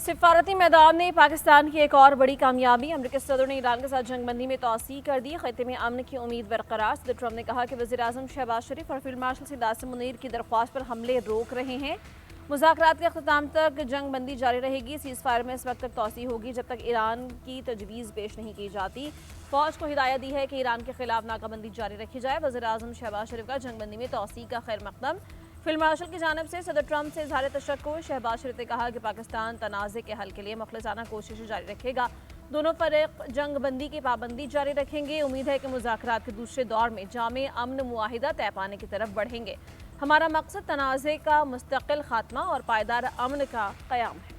सिफारती मैदान में पाकिस्तान की एक और बड़ी कामयाबी। अमरीकी सदर ने ईरान के साथ जंगबंदी में तोसी कर दी। खत्े में अमन की उम्मीद बरकरार। सदर ट्रंप ने कहा कि वज़ीर-ए-आज़म शहबाज शरीफ और फील्ड मार्शल सियासत मुनीर की दरख्वास्त पर हमले रोक रहे हैं। मुज़ाकरात के अख्ताम तक जंगबंदी जारी रहेगी। सीज़ फायर में इस वक्त तक तोसी होगी जब तक ईरान की तजवीज़ पेश नहीं की जाती। फौज को हिदायत दी है कि ईरान के खिलाफ नाकाबंदी जारी रखी जाए। वज़ीर-ए-आज़म शहबाज शरीफ का जंगबंदी में तोसी का खैर मकदम। फील्ड मार्शल की जानब से सदर ट्रंप से इज़हार तशक्कुर। शहबाज शरीफ ने कहा कि पाकिस्तान तनाज़े के हल के लिए मुखलिसाना कोशिशें जारी रखेगा। दोनों फरीक जंगबंदी की पाबंदी जारी रखेंगे। उम्मीद है कि मुज़ाकरात के दूसरे दौर में जामे अमन मुआहिदा तय पाने की तरफ बढ़ेंगे। हमारा मकसद तनाज़े का मुस्तकिल खात्मा और पायदार अमन का क़याम है।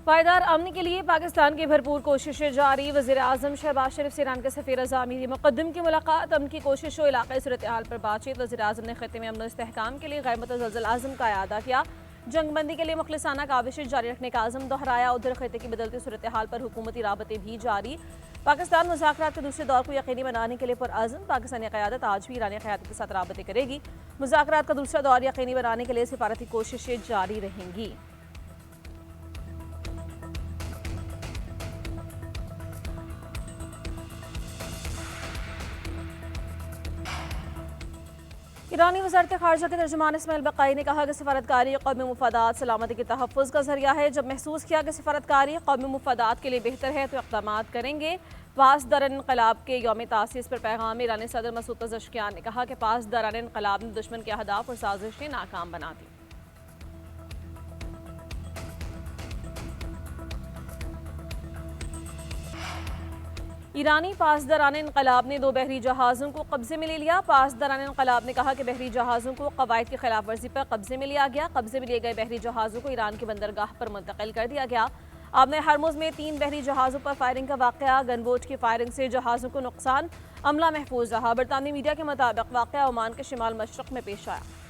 पायदार अमन के लिए पाकिस्तान की भरपूर कोशिशें जारी। वज़ीर-ए-आज़म शहबाज शरीफ से ईरान के सफ़ीर अज़ामीरी मुक़द्दम की मुलाकात। अमन की कोशिशों इलाक़ाई सूरत हाल पर बातचीत। वज़ीर-ए-आज़म ने खत्े में अमन इस्तेहकाम के लिए गैर मुतज़लज़ल आज़म का अयादा किया। जंगबंदी के लिए मुखलिसाना काविशें जारी रखने का आज़म दोहराया। उधर खत्े की बदलती सूरत हाल पर हुकूमती राबते भी जारी। पाकिस्तान मुज़ाकरात के दूसरे दौर को यकीनी बनाने के लिए पुरअज़्म। पाकिस्तानी क़यादत आज भी ईरानी क़यादत के साथ राबते करेगी। मुज़ाकरात का दूसरा दौर यकीनी बनाने के लिए सिफारती कोशिशें जारी रहेंगी। ईरानी वज़ारत ख़ारजा के तर्जुमान इस्माइल बक़ाई ने कहा कि सफारतकारी कौमी मुफादात सलामती के तहफ़्फ़ुज़ का ज़रिया है। जब महसूस किया कि सफारतकारी कौमी मुफादात के लिए बेहतर है तो इक़दाम करेंगे। पास दौरान इनक़लाब के यौम तासीस पर पैगाम। ईरानी सदर मसूद पज़ेश्कियान ने कहा कि पास दौरान इनक़लाब ने दुश्मन के अहदाफ़ और साजिशें नाकाम बना दी। ईरानी पास दौरान इनक़लाब ने 2 बहरी जहाज़ों को कब्जे में ले लिया। पास दौरान इनक़लाब ने कहा कि बहरी जहाज़ों को कवायद की खिलाफ वर्जी पर कब्जे में लिया गया। कब्जे में लिए गए बहरी जहाज़ों को ईरान की बंदरगाह पर मुंतकिल कर दिया गया। आबने हरमुज़ में 3 बहरी जहाज़ों पर फायरिंग का वाक़या। गनबोट की फायरिंग से जहाज़ों को नुकसान, अमला महफूज रहा। बरतानवी मीडिया के मुताबिक वाक़या ओमान के शिमाल मशरक़ में पेश आया।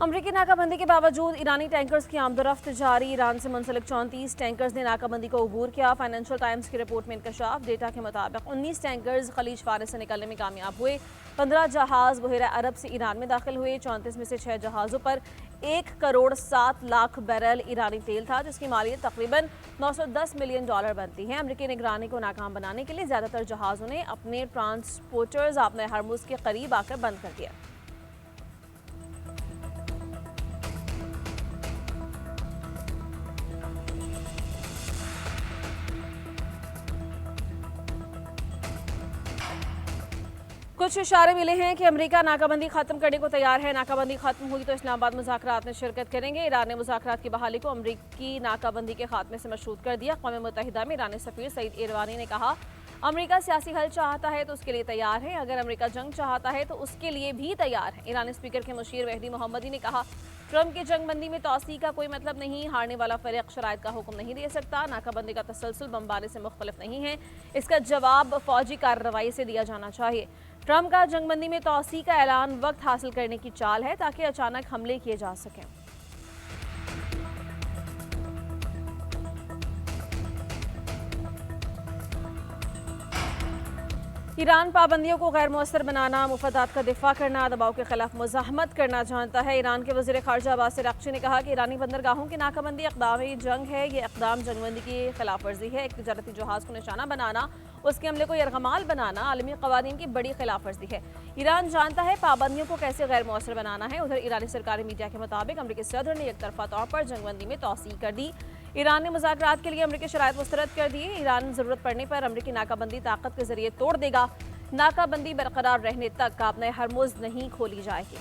अमरीकी नाकाबंदी के बावजूद ईरानी टैंकर्स की आमदोरफ्त जारी। ईरान से मुंसलिक 34 टैंकर्स ने नाकाबंदी को अबूर किया। फाइनेंशियल टाइम्स की रिपोर्ट में इंकशाफ। डेटा के मुताबिक 19 टैंकर्स खलीज फारस से निकलने में कामयाब हुए। 15 जहाज़ बहरा अरब से ईरान में दाखिल हुए। 34 में से 6 जहाज़ों पर 1 करोड़ 7 लाख बैरल ईरानी तेल था, जिसकी मालियत तकरीबन $910 मिलियन बनती है। अमरीकी निगरानी को नाकाम बनाने के लिए ज़्यादातर जहाज़ों ने अपने ट्रांसपोर्टर्स अपने हरमुज़ के करीब आकर बंद कर दिया। कुछ इशारे मिले हैं कि अमेरिका नाकाबंदी खत्म करने को तैयार है। नाकाबंदी खत्म हुई तो इस्लामाबाद मुज़ाकरात में शिरकत करेंगे। ईरान ने मुज़ाकरात की बहाली को अमेरिकी नाकाबंदी के खात्मे से मशरूत कर दिया। क़ौम मुत्तहिदा में ईरानी सफ़ीर सईद इरवानी ने कहा, अमेरिका सियासी हल चाहता है तो उसके लिए तैयार है। अगर अमेरिका जंग चाहता है तो उसके लिए भी तैयार है। ईरानी स्पीकर के मुशीर वहदी मोहम्मदी ने कहा, ट्रंप की जंगबंदी में तोसी का कोई मतलब नहीं। हारने वाला फरीक शराइत का हुक्म नहीं दे सकता। नाकाबंदी का तसलसल बमबारी से मुख्तलिफ नहीं है। इसका जवाब फौजी कार्रवाई से दिया जाना चाहिए। ट्रंप का जंगबंदी में तोसी का ऐलान वक्त हासिल करने की चाल है ताकि अचानक हमले किए जा सकें। ईरान पाबंदियों को गैर मौसर बनाना, मुफादात का दिफा करना, दबाव के खिलाफ मुज़ाहमत करना जानता है। ईरान के वज़ीर ख़ारजा अब्बास अराग़ची ने कहा कि ईरानी बंदरगाहों की नाकाबंदी इक़दाम जंग है। ये इक़दाम जंगबंदी की खिलाफ वर्जी है। एक तिजारती जहाज़ को निशाना बनाना, उसके हमले को यरगमाल बनाना आलमी क़वानीन की बड़ी खिलाफ वर्जी है। ईरान जानता है पाबंदियों को कैसे गैर मौसर बनाना है। उधर ईरानी सरकारी मीडिया के मुताबिक अमरीकी सदर ने एक तरफा तौर पर जंगबंदी में तोसी कर दी। ईरान ने मुज़ाकरात के लिए अमरीकी शराइत मुस्तरद कर दिए। ईरान ज़रूरत पड़ने पर अमरीकी नाकाबंदी ताकत के जरिए तोड़ देगा। नाकाबंदी बरकरार रहने तक आपने हरमुज़ नहीं खोली जाएगी।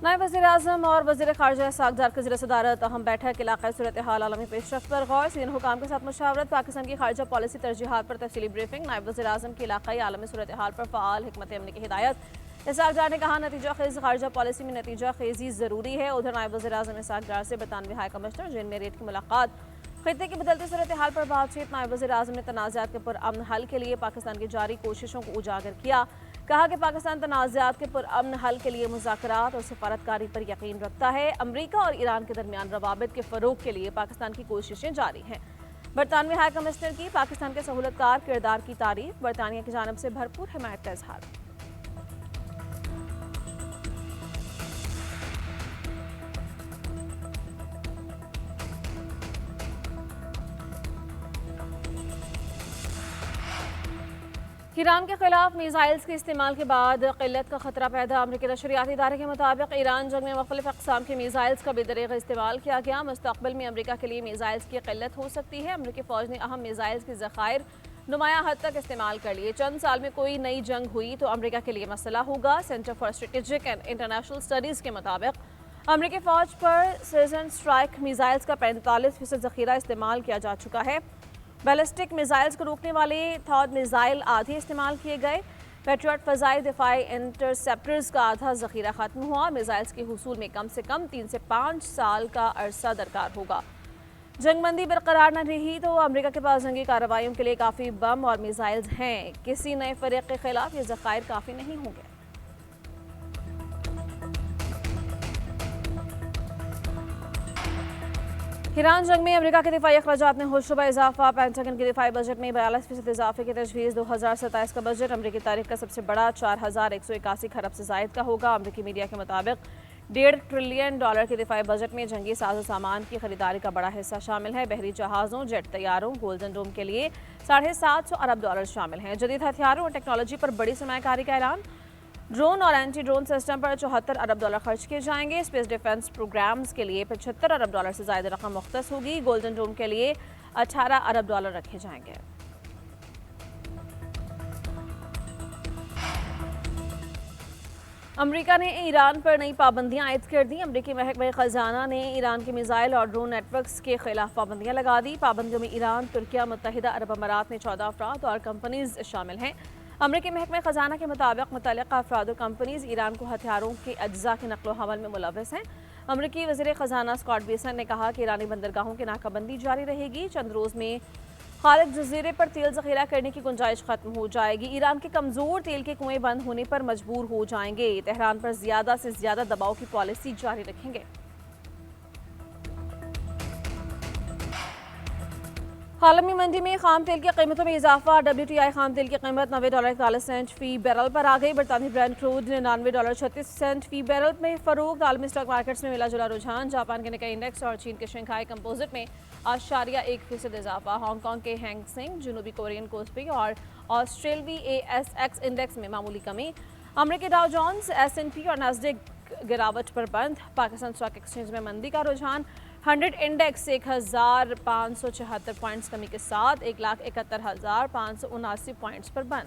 नायब वज़ीर-ए-आज़म और वज़ीर ख़ारजा इसहाक़ की ज़िला सदारत अहम बैठक। इलाक़ाई सूरत हाल आलमी पेशरफ़्त पर गौर। सीनियर हुकाम के साथ मुशावरत। पाकिस्तान की ख़ारजा पॉलिसी तरजीहात पर तफ़सीली ब्रीफिंग। नायब वज़ीर-ए-आज़म की इलाक़ाई आलमी सूरत हाल पर फ़आल हिकमत अमली की हिदायत। इसहाक़ डार ने कहा, नतीजा खेज़ ख़ारजा पॉलिसी में नतीजा खेज़ी ज़रूरी है। उधर नायब वज़ीर-ए-आज़म इसहाक़ डार से बरतानवी हाई कमिश्नर जिन मेरिट की मुलाकात। खित्ते की बदलती सूरत हाल पर बातचीत। नायब वज़ीर आज़म ने तनाज़ात के पुरअमन हल के लिए पाकिस्तान की जारी कोशिशों को उजागर किया। कहा कि पाकिस्तान तनाज़ात के पुरअमन हल के लिए मुज़ाकरात और सफारतकारी पर यकीन रखता है। अमरीका और ईरान के दरमियान रवाबित के फ़रोग के लिए पाकिस्तान की कोशिशें जारी हैं। बरतानवी हाई कमिश्नर की पाकिस्तान के सहूलतकार किरदार की तारीफ। बरतानिया की जानब से भरपूर हिमायत का इजहार। ईरान के खिलाफ मिसाइल्स के इस्तेमाल के बाद किल्लत का खतरा पैदा। अमरीकी नशरियाती इदारे के मुताबिक ईरान जंग में मुख्तलिफ अक़साम के मिसाइल्स का बेदरीग इस्तेमाल किया गया। मुस्तक़बिल में अमरीका के लिए मिसाइल्स की किल्लत हो सकती है। अमरीकी फ़ौज ने अहम मिसाइल्स के ज़खायर नुमाया हद तक इस्तेमाल कर लिए। चंद साल में कोई नई जंग हुई तो अमरीका के लिए मसला होगा। Centre for strategic and international studies के मुताबिक अमरीकी फ़ौज पर सीजन स्ट्राइक मिसाइल्स का 45% ज़ख़ीरा इस्तेमाल किया जा चुका है। बैलिस्टिक मिसाइल्स को रोकने वाले थॉड मिसाइल आधे इस्तेमाल किए गए। पेट्रियट फ़ज़ाई दिफाई इंटरसेप्टर्स का आधा ज़ख़ीरा ख़त्म हुआ। मिसाइल्स के हुसूल में कम से कम 3 से 5 साल का अरसा दरकार होगा। जंगबंदी बरकरार न रही तो अमरीका के पास जंगी कार्रवाइयों के लिए काफ़ी बम और मिसाइल्स हैं। किसी नए फ़रीक़ के खिलाफ ये ज़खायर काफ़ी नहीं होंगे। ईरान जंग में अमरीका के दिफाई अखराजात में होशरुबा इजाफा। पेंटागन के दिफाई बजट में 42% इजाफे की तजवीज़। 2027 का बजट अमरीकी तारीख का सबसे बड़ा 4181 खरब से ज़ायद का होगा। अमरीकी मीडिया के मुताबिक $1.5 ट्रिलियन के दिफाई बजट में जंगी साजो सामान की खरीदारी का बड़ा हिस्सा शामिल है। बहरी जहाज़ों, जेट तैयारों, गोल्डन डोम के लिए $750 अरब शामिल हैं। जदीद हथियारों और टेक्नोलॉजी पर बड़ी सरमायाकारी का ऐलान। ड्रोन और एंटी ड्रोन सिस्टम पर $74 अरब खर्च किए जाएंगे। स्पेस डिफेंस प्रोग्राम्स के लिए $75 अरब से ज़्यादा रकम मुख्तस होगी। गोल्डन डोम के लिए $18 अरब रखे जाएंगे। अमरीका ने ईरान पर नई पाबंदियां आयद कर दी। अमरीकी महकमा ख़जाना ने ईरान के मिसाइल और ड्रोन नेटवर्क्स के खिलाफ पाबंदियां लगा दी। पाबंदियों में ईरान, तुर्किया, मुत्तहिदा अरब अमारात में 14 अफराद और कंपनीज शामिल हैं। अमरीकी महकमा ख़जाना के मुताबिक मुतल्लिक़ा अफराद और कंपनीज ईरान को हथियारों के अज्जा के नकलो हमल में मुलव्वस हैं। अमरीकी वज़ीर ख़जाना स्कॉट बेसन ने कहा कि ईरानी बंदरगाहों की नाकाबंदी जारी रहेगी। चंद रोज़ में खालिद जजीरे पर तेल ज़ख़ीरा करने की गुंजाइश खत्म हो जाएगी। ईरान के कमज़ोर तेल के कुएं बंद होने पर मजबूर हो जाएंगे। तेहरान पर ज़्यादा से ज़्यादा दबाव की पॉलिसी जारी रखेंगे। आलमी मंडी में खाम तेल की कीमतों में इजाफा। WTI खाम तेल की कीमत $90.41 फी बैरल पर आ गई। बरतानी ब्रांड क्रूड $99.36 फी बैरल में फरोख्त। आलमी स्टॉक मार्केट्स में मिला जुला रुझान। जापान के निकाई इंडेक्स और चीन के शंघाई कंपोजिट में 0.1% इजाफा। हांगकांग के हैंग सेंग, जनूबी कोरियन कोस्पी और ऑस्ट्रेलवी ASX इंडेक्स में मामूली कमी। अमरीकी डाउ जोन्स, S&P और नैस्डैक गिरावट पर बंद। पाकिस्तान स्टॉक एक्सचेंज में मंदी का रुझान। 100 इंडेक्स 1576 पॉइंट्स कमी के साथ 1,71,579 पॉइंट्स पर बंद।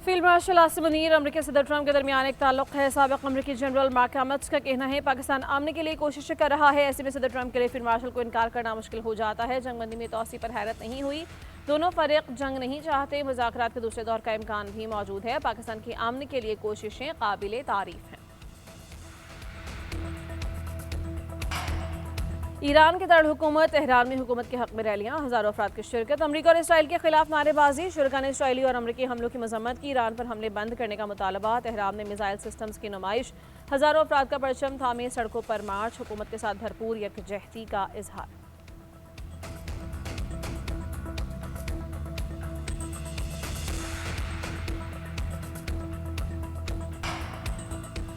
फील्ड मार्शल आसिम मुनीर अमरीकी सदर ट्रंप के दरमियान एक ताल्लुक है। साबिक अमरीकी जनरल मार्क एमट्स का कहना है पाकिस्तान आमने के लिए कोशिश कर रहा है। ऐसे में सदर ट्रंप के लिए फील्ड मार्शल को इनकार करना मुश्किल हो जाता है। जंगबंदी में तोसी पर हैरत नहीं हुई। दोनों फरीक जंग नहीं चाहते। मुज़ाकरात के दूसरे दौर का इम्कान भी मौजूद है। पाकिस्तान की आमने के लिए कोशिशें काबिले तारीफ हैं। ईरान के दारुल-हुकूमत तेहरान में हुकूमत के हक में रैलियां, हज़ारों अफराद की शिरकत। अमरीका और इसराइल के खिलाफ नारेबाजी। शुरका ने इसराइली और अमरीकी हमलों की मजम्मत की। ईरान पर हमले बंद करने का मुतालबा। तेहरान में मिसाइल सिस्टम्स की नुमाइश। हज़ारों अफराद का परचम थामे सड़कों पर मार्च। हुकूमत के साथ भरपूर यकजहती का इजहार।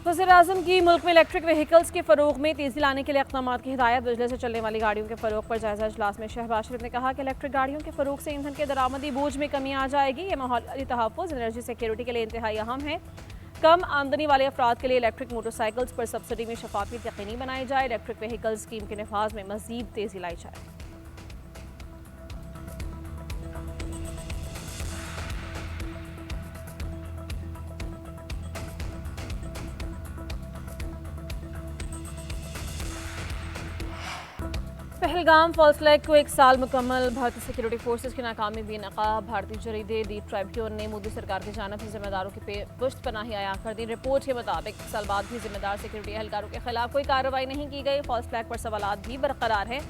वज़ीर-ए-आज़म की मुल्क में इलेक्ट्रिक व्हीकल्स के फ़रोग़ में तेज़ी लाने के लिए इक़दाम की हिदायत। बिजली से चलने वाली गाड़ियों के फ़रोग़ पर जायज़ा इजलास में शहबाज शरीफ ने कहा कि इलेक्ट्रिक गाड़ियों के फ़रोग़ से ईंधन के दरामदी बोझ में कमी आ जाएगी। ये माहौली तहफ़्फ़ुज़, एनर्जी सिक्योरिटी के लिए इंतहाई अहम है। कम आमदनी वाले अफराद के लिए इलेक्ट्रिक मोटरसाइकिल्स पर सब्सिडी में शफाफियत यकीनी बनाई जाए। इलेक्ट्रिक व्हीकल स्कीम के नफाज में मज़ीद तेज़ी लाई जाए। पहलगाम फॉल्स फ्लैग को 1 साल मुकम्मल। भारतीय सिक्योरिटी फोर्सेस की नाकामी बेनकाब। भारतीय जरीदे दी ट्रिब्यून ने मोदी सरकार की जानिब से जिम्मेदारों की पुष्ट पनाही आया कर दी। रिपोर्ट के मुताबिक 1 साल बाद भी जिम्मेदार सिक्योरिटी एहलकारों के खिलाफ कोई कार्रवाई नहीं की गई। फॉल्स फ्लैग पर सवालात भी बरकरार हैं।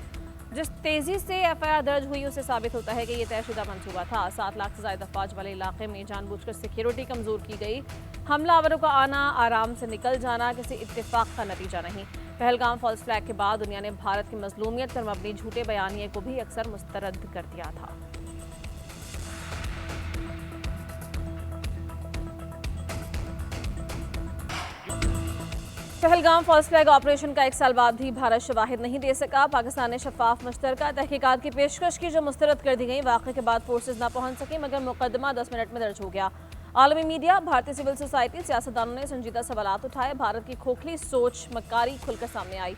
जिस तेजी से एफआईआर दर्ज हुई उससे साबित होता है कि यह तयशुदा मंसूबा था। 7 लाख से ज्यादा अफवाज वाले इलाके में जानबूझकर सिक्योरिटी कमजोर की गई। हमलावरों का आना, आराम से निकल जाना किसी इत्तेफाक का नतीजा नहीं। पहलगाम फॉल्स फ्लैग के बाद दुनिया ने भारत की मजलूमियत पर मबनी झूठे बयानिए को भी अक्सर मुस्तरद कर दिया था। पहलगाम फॉल्स फ्लैग ऑपरेशन का 1 साल बाद भी भारत शवाहिद नहीं दे सका। पाकिस्तान ने शफाफ मुश्तरका तहकीकात की पेशकश की जो मुस्तरद कर दी गई। वाक़े के बाद फोर्सेज न पहुंच सके मगर मुकदमा 10 मिनट में दर्ज हो गया। आलमी मीडिया, भारतीय सिविल सोसाइटी, सियासतदानों ने संजीदा सवालात उठाए। भारत की खोखली सोच, मक्कारी खुलकर सामने आई।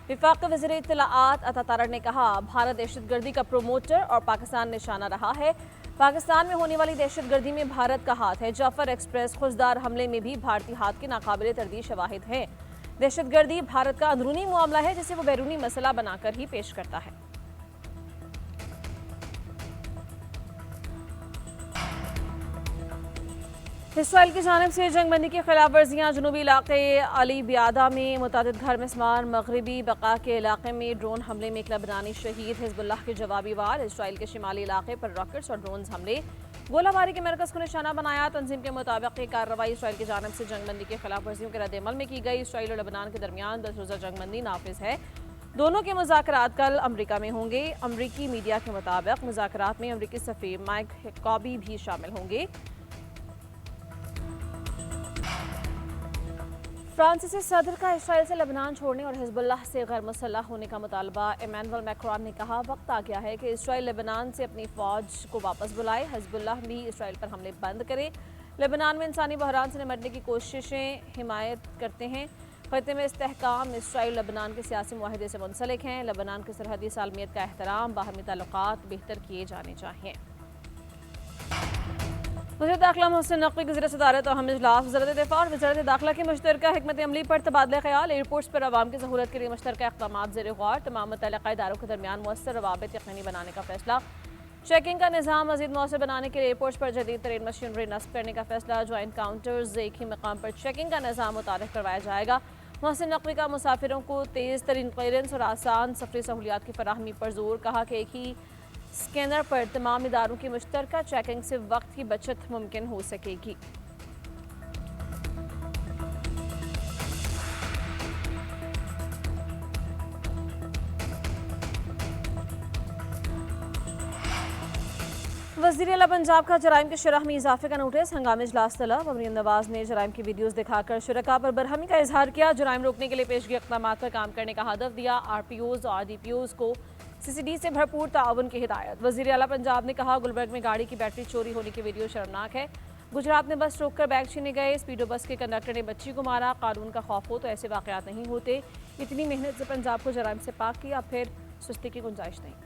विफाक वज़ीर इत्तलाआत अता तारड़ ने कहा, भारत दहशतगर्दी का प्रोमोटर और पाकिस्तान निशाना रहा है। पाकिस्तान में होने वाली दहशतगर्दी में भारत का हाथ है। जाफर एक्सप्रेस खुजदार हमले में भी भारतीय हाथ के नाकाबिले तरदीद शवाहिद हैं। दहशतगर्दी भारत का अंदरूनी मामला है जिसे वो बैरूनी मसला बनाकर ही पेश करता है। इसराइल की जानिब से जंगबंदी की खिलाफ वर्जियाँ। जनूबी इलाके अली बियादा में मुतअद्दिद घर मिस्मार। मगरबी बका के इलाके में ड्रोन हमले में एक लबनानी शहीद। हिजबुल्लाह के जवाबी वार। इसराइल के शिमाली इलाके पर रॉकेट्स और ड्रोन हमले। गोलाबारी के मरकज़ को निशाना बनाया। तंजीम के मुताबिक ये कार्रवाई इसराइल की जानिब से जंगबंदी के खिलाफ वर्जियों के रद्द-ए-अमल में की गई। इसराइल और लेबनान के दरमियान 10 रोज़ा जंगबंदी नाफिज है। दोनों के मुज़ाकरात कल अमरीका में होंगे। अमरीकी मीडिया के मुताबिक मुज़ाकरात में अमरीकी सफ़ीर माइक हुक्काबी भी शामिल होंगे। फ्रांसीसी सदर का इसराइल से लेबनान छोड़ने और हिजबुल्लाह से गैर मुसल्लह होने का मुतालबा। इमैनुअल मैक्रोन ने कहा, वक्त आ गया है कि इसराइल लेबनान से अपनी फौज को वापस बुलाए। हिजबुल्लाह भी इसराइल पर हमले बंद करे। लेबनान में इंसानी बहरान से निपटने की कोशिशें हिमायत करते हैं। खत्ते में इस्तेहकाम। इसराइल लेबनान के सियासी मुआहदे से मुंसलिक हैं। लेबनान की सरहदी सालमियत का एहतराम, बाहमी ताल्लुकात बेहतर किए जाने चाहिए। वज़ीर दाखिला मोहसिन नकवी की ज़िर-ए-सदारत अहम इजलास वज़ारत दिफ़ा और वज़ारत दाखिला की मुश्तरका हिकमत अमली पर तबादला ख़याल। एयरपोर्ट्स पर आवाम की सहूलत के लिए मुश्तरका इक़दामात ज़ेर गौर। तमाम मुतल्लिक़ा इदारों के दरमियान मुअस्सर रवाबित यक़ीनी बनाने का फैसला। चेकिंग का निज़ाम मज़ीद मौसर बनाने के लिए एयरपोर्ट्स पर जदीद तरीन मशीनरी नस्ब करने का फैसला। जॉइंट काउंटर्स एक ही मकाम पर चेकिंग का निज़ाम मुतारिफ करवाया जाएगा। मोहसिन नकवी का मुसाफिरों को तेज़ तरीन क्लियरेंस और आसान सफरी सहूलियात की फराहमी पर जोर। कहा कि एक ही स्कैनर पर तमाम इदारों की मुश्तरका चेकिंग से वक्त की बचत मुमकिन हो सकेगी। वज़ीर आला पंजाब का जराइम की शरह में इजाफे का नोटिस। हंगामी इजलास तलब। अमरीन नवाज ने जराइम की वीडियोज़ दिखाकर शुरका पर बरहमी का इजहार किया। जराइम रोकने के लिए पेशगी इक़दामात पर काम करने का हदफ दिया। RPOs और DPOs को CCD से भरपूर ताउन की हिदायत। वज़ीर आला पंजाब ने कहा, गुलबर्ग में गाड़ी की बैटरी चोरी होने की वीडियो शर्मनाक है। गुजरात में बस रोककर बैग छीने गए। स्पीडो बस के कंडक्टर ने बच्ची को मारा। कानून का खौफ हो तो ऐसे वाक़यात नहीं होते। इतनी मेहनत से पंजाब को जराइम से पाक किया, फिर सुस्ती की गुंजाइश नहीं।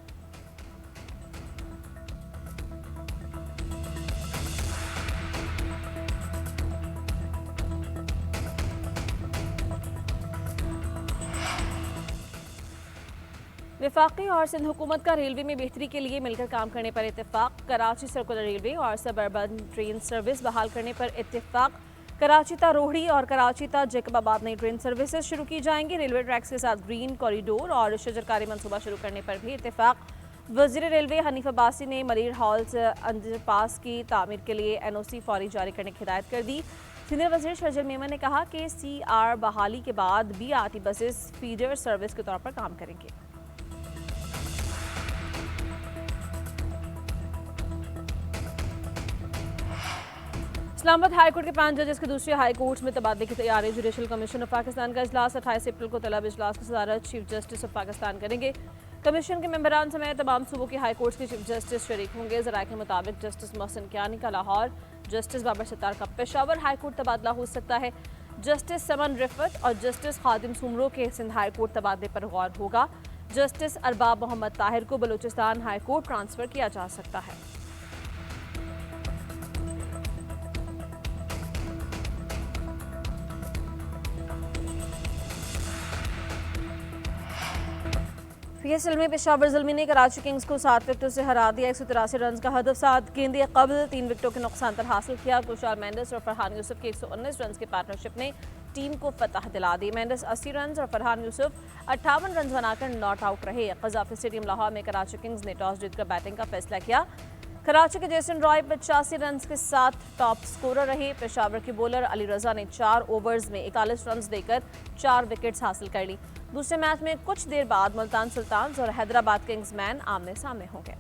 वफाकी और सिंध हुकूमत का रेलवे में बेहतरी के लिए मिलकर काम करने पर इत्तेफाक। कराची सर्कुलर रेलवे और सबअर्बन ट्रेन सर्विस बहाल करने पर इत्तेफाक। कराची ता रोहड़ी और कराची ता जैकबाबाद नई ट्रेन सर्विसेज शुरू की जाएंगी। रेलवे ट्रैक्स के साथ ग्रीन कॉरिडोर और शजरकारी मंसूबा शुरू करने पर भी इत्तेफाक। वज़ीर रेलवे हनीफ अब्बासी ने मरीर हॉल्स अंडरपास की तामीर के लिए NOC फौरी जारी करने की हिदायत कर दी। सीनियर वज़ीर शर्जिल मेमन ने कहा कि CR बहाली के बाद BRT बसेस फीडर सर्विस के तौर पर काम करेंगे। इस्लामाबाद हाई कोर्ट के 5 जजेस के दूसरे हाई कोर्ट में तबादले की तैयारी। जुडिशल कमीशन ऑफ पाकिस्तान का इजलास 28 अप्रैल को तलब इजलास की सदारत चीफ जस्टिस ऑफ पाकिस्तान करेंगे। कमीशन के मेंबरान समेत तमाम सूबों के हाई कोर्ट के चीफ जस्टिस शरीक होंगे। ज़राए के मुताबिक जस्टिस मोहसिन कियानी का लाहौर, जस्टिस बाबर सत्तार का पेशावर हाई कोर्ट तबादला हो सकता है। जस्टिस समन रिफत और जस्टिस खादिम सुमरो के सिंध हाई कोर्ट तबादले पर गौर होगा। जस्टिस अरबाब मोहम्मद ताहिर को बलूचिस्तान हाई कोर्ट ट्रांसफर किया जा सकता है। पीएसएल में पेशावर ज़ल्मी ने कराची किंग्स को 7 विकेटों से हरा दिया। 183 रन का हदफ 7 गेंदे कबल 3 विकेटों के नुकसान पर हासिल किया। कुशाल मेंडिस और फरहान यूसुफ की 119 रन की पार्टनरशिप ने टीम को फतह दिला दी। मेंडिस 80 रन और फरहान यूसुफ 58 रन बनाकर नॉट आउट रहे। कज़ाफी स्टेडियम लाहौर में कराची किंग्स ने टॉस जीतकर बैटिंग का फैसला किया। कराची के जेसन रॉय 85 रन के साथ टॉप स्कोरर रहे। पेशावर के बॉलर अली रजा ने 4 ओवर्स में 41 रन देकर 4 विकेट्स हासिल कर ली। दूसरे मैच में कुछ देर बाद मुल्तान सुल्तान्स और हैदराबाद किंग्स मैन आमने सामने होंगे।